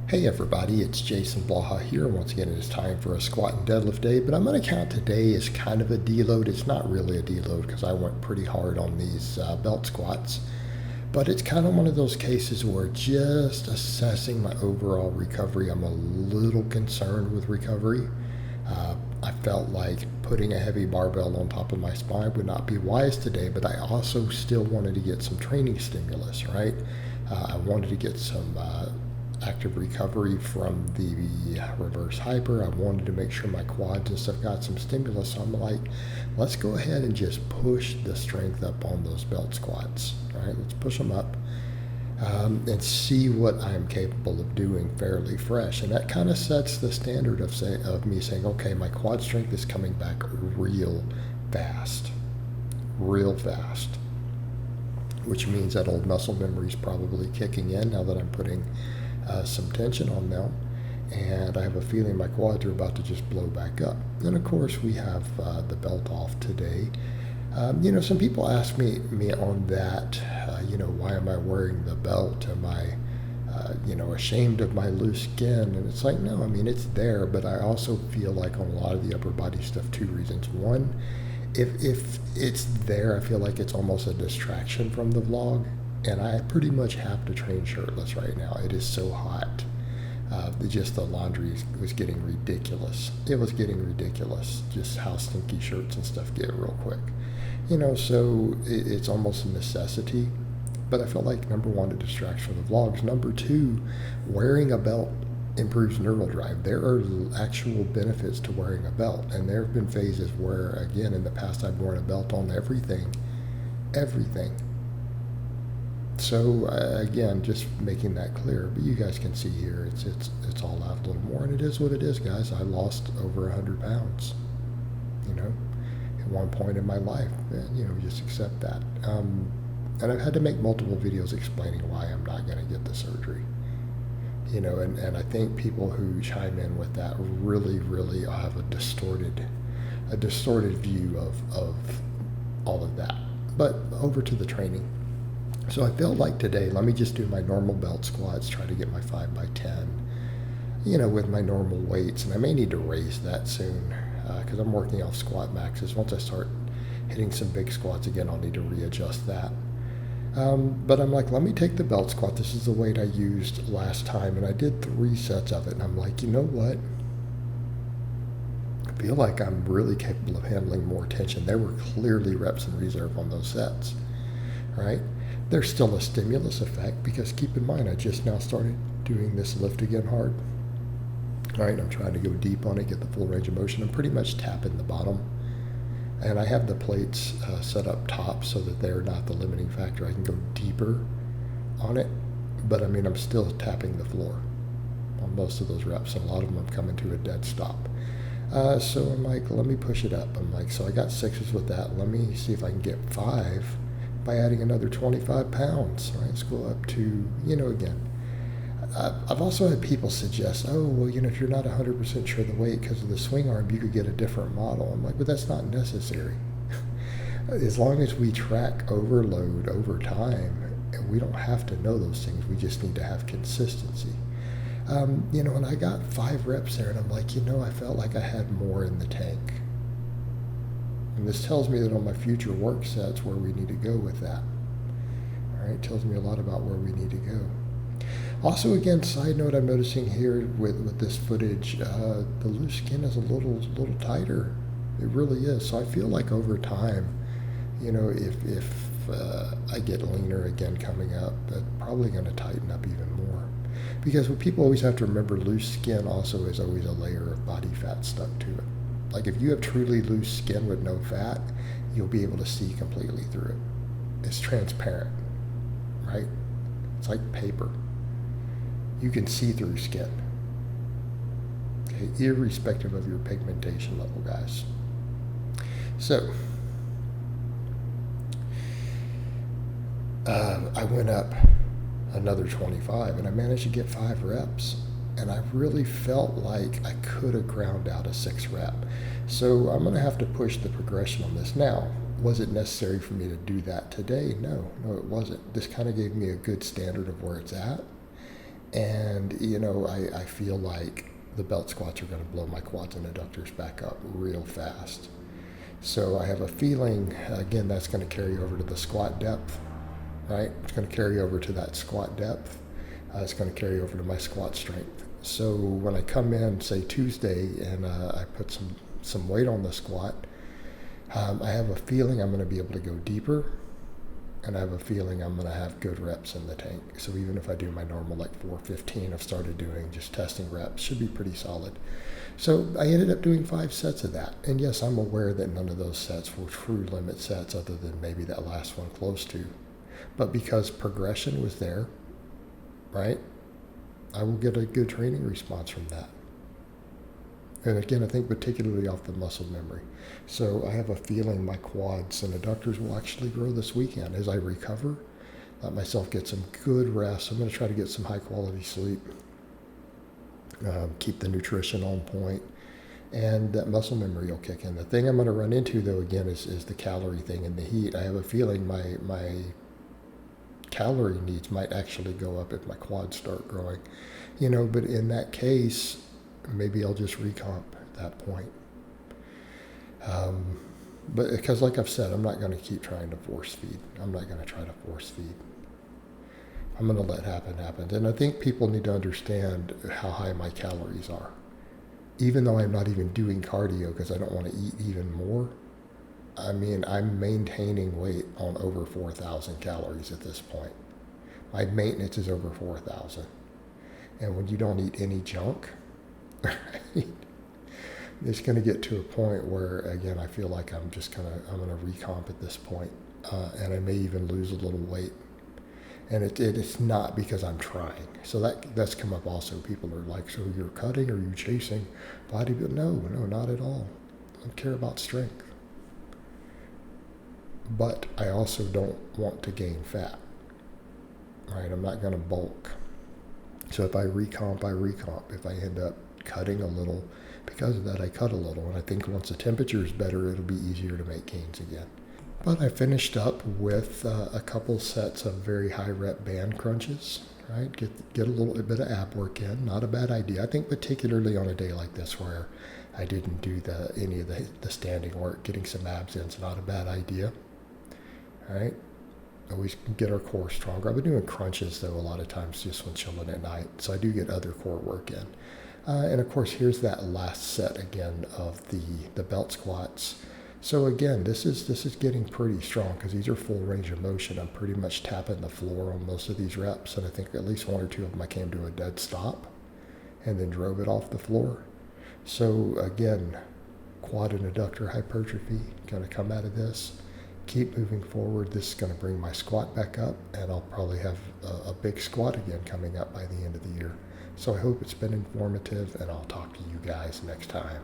Hey everybody, it's Jason Blaha here. Once again, it is time for a squat and deadlift day, but I'm going to count today as kind of a deload. It's not really a deload because I went pretty hard on these belt squats, but it's kind of one of those cases where just assessing my overall recovery, I'm a little concerned with recovery. I felt like putting a heavy barbell on top of my spine would not be wise today, but I also still wanted to get some training stimulus, right? I wanted to get some active recovery from the reverse hyper. I wanted to make sure my quads and stuff got some stimulus. So I'm like, let's go ahead and just push the strength up on those belt squats, right? Let's push them up and see what I'm capable of doing fairly fresh. And that kind of sets the standard of me saying, okay, my quad strength is coming back fast, real fast, which means that old muscle memory is probably kicking in now that I'm putting some tension on them, and I have a feeling my quads are about to just blow back up. And of course, we have the belt off today. Some people ask me on that, why am I wearing the belt? Am I, ashamed of my loose skin? And it's like, no, I mean, it's there, but I also feel like on a lot of the upper body stuff, two reasons. One, if it's there, I feel like it's almost a distraction from the vlog. And I pretty much have to train shirtless right now. It is so hot. Just the laundry was getting ridiculous. It was getting ridiculous just how stinky shirts and stuff get real quick. So it's almost a necessity. But I felt like, number one, a distraction from the vlogs. Number two, wearing a belt improves neural drive. There are actual benefits to wearing a belt. And there have been phases where, again, in the past, I've worn a belt on everything. So again, just making that clear. But you guys can see here, it's all out a little more, and it is what it is, guys. I lost over 100 pounds, at one point in my life. And, just accept that. And I've had to make multiple videos explaining why I'm not going to get the surgery. And I think people who chime in with that really, really have a distorted view of all of that. But over to the training. So I felt like today, let me just do my normal belt squats, try to get my 5x10, with my normal weights. And I may need to raise that soon because I'm working off squat maxes. Once I start hitting some big squats again, I'll need to readjust that. But I'm like, let me take the belt squat. This is the weight I used last time, and I did 3 sets of it. And I'm like, you know what? I feel like I'm really capable of handling more tension. There were clearly reps in reserve on those sets, right? There's still a stimulus effect because keep in mind, I just now started doing this lift again hard. All right, I'm trying to go deep on it, get the full range of motion. I'm pretty much tapping the bottom. And I have the plates set up top so that they're not the limiting factor. I can go deeper on it, but I mean, I'm still tapping the floor on most of those reps, and a lot of them I'm coming to a dead stop. So I'm like, let me push it up. I'm like, so I got 6s with that. Let me see if I can get 5 by adding another 25 pounds, right? Let's go up to, again. I've also had people suggest, oh, well, if you're not 100% sure of the weight because of the swing arm, you could get a different model. I'm like, but that's not necessary. As long as we track overload over time, and we don't have to know those things, we just need to have consistency. And I got 5 reps there, and I'm like, I felt like I had more in the tank. And this tells me that on my future work sets where we need to go with that. All right, it tells me a lot about where we need to go. Also, again, side note, I'm noticing here with this footage, the loose skin is a little tighter. It really is. So I feel like over time, if I get leaner again coming up, that's probably going to tighten up even more. Because what people always have to remember, loose skin also is always a layer of body fat stuck to it. Like if you have truly loose skin with no fat, you'll be able to see completely through it. It's transparent, right? It's like paper. You can see through skin, okay, irrespective of your pigmentation level, guys. So, I went up another 25, and I managed to get 5 reps. And I really felt like I could have ground out a 6 rep. So I'm going to have to push the progression on this. Now, was it necessary for me to do that today? No, it wasn't. This kind of gave me a good standard of where it's at. And, you know, I feel like the belt squats are going to blow my quads and adductors back up real fast. So I have a feeling, again, that's going to carry over to the squat depth, right? It's going to carry over to that squat depth. It's going to carry over to my squat strength. So when I come in, say Tuesday, and I put some weight on the squat, I have a feeling I'm going to be able to go deeper, and I have a feeling I'm going to have good reps in the tank. So even if I do my normal like 415, I've started doing just testing reps, should be pretty solid. So I ended up doing 5 sets of that. And yes, I'm aware that none of those sets were true limit sets other than maybe that last one close to. But because progression was there, right, I will get a good training response from that. And again, I think particularly off the muscle memory. So I have a feeling my quads and adductors will actually grow this weekend as I recover. Let myself get some good rest. I'm going to try to get some high quality sleep. Keep the nutrition on point, and that muscle memory will kick in. The thing I'm going to run into, though, again, is the calorie thing and the heat. I have a feeling my calorie needs might actually go up if my quads start growing, you know, but in that case, maybe I'll just recomp at that point. But because, like I've said, I'm not going to keep trying to force feed. I'm not going to try to force feed. I'm going to let happen. And I think people need to understand how high my calories are. Even though I'm not even doing cardio because I don't want to eat even more, I mean, I'm maintaining weight on over 4,000 calories at this point. My maintenance is over 4,000. And when you don't eat any junk, right, it's going to get to a point where, again, I feel like I'm going to recomp at this point. And I may even lose a little weight. And it's not because I'm trying. So that's come up also. People are like, so you're cutting or you chasing bodybuilding? No, not at all. I don't care about strength. But I also don't want to gain fat. Right? I'm not going to bulk. So if I recomp, I recomp. If I end up cutting a little, because of that, I cut a little. And I think once the temperature is better, it'll be easier to make gains again. But I finished up with a couple sets of very high rep band crunches, right? Get a little bit of ab work in. Not a bad idea. I think particularly on a day like this where I didn't do any of the standing work, getting some abs in is not a bad idea. All right? Always get our core stronger. I've been doing crunches, though, a lot of times just when chilling at night. So I do get other core work in. And, of course, here's that last set again of the belt squats. So again, this is getting pretty strong because these are full range of motion. I'm pretty much tapping the floor on most of these reps, and I think at least 1 or 2 of them I came to a dead stop and then drove it off the floor. So again, quad and adductor hypertrophy going to come out of this. Keep moving forward. This is going to bring my squat back up, and I'll probably have a big squat again coming up by the end of the year. So I hope it's been informative, and I'll talk to you guys next time.